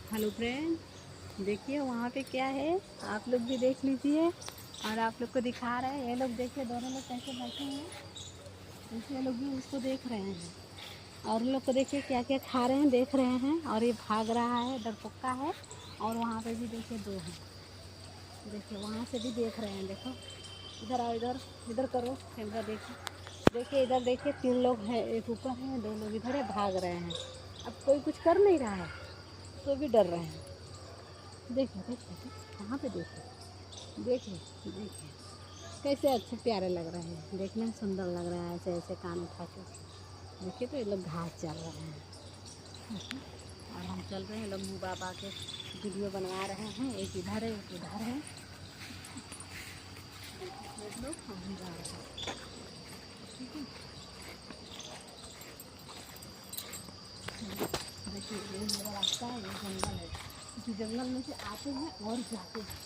Hello friend, देखिए वहाँ पे क्या है। आप लोग भी देख लीजिए और आप लोग को दिखा रहे हैं। ये लोग देखिए, दोनों लोग कैसे बैठे हैं। दूसरे लोग भी उसको देख रहे हैं और उन लोग को देखिए क्या क्या खा रहे हैं, देख रहे हैं। और ये भाग रहा है, डरपोका है। और वहाँ पे भी देखिए दो हैं। देखिए वहाँ से भी देख रहे हैं। देखो इधर आओ, इधर इधर करो कैमरा। देखिए देखिए इधर देखिए, तीन लोग हैं, एक ऊपर है, दो लोग इधर है, भाग रहे हैं। अब कोई कुछ कर नहीं रहा है तो भी डर रहे हैं। देखिए देखिए देखिए वहाँ पे देखिए। देखिए देखिए कैसे अच्छे प्यारे लग रहे हैं, देखने में सुंदर लग रहा है। ऐसे ऐसे कान उठा के देखिए, तो ये लोग घास चल रहे हैं। देखिए, और हम चल रहे हैं। लोग मुँह बाबा के वीडियो बनवा रहे हैं। एक इधर है, एक उधर है। देखिए एक लोग, और हम जा रहे हैं। ठीक है, देखिए ये मेरा रास्ता है, ये जंगल है। इस जंगल में से आते हैं और जाते हैं।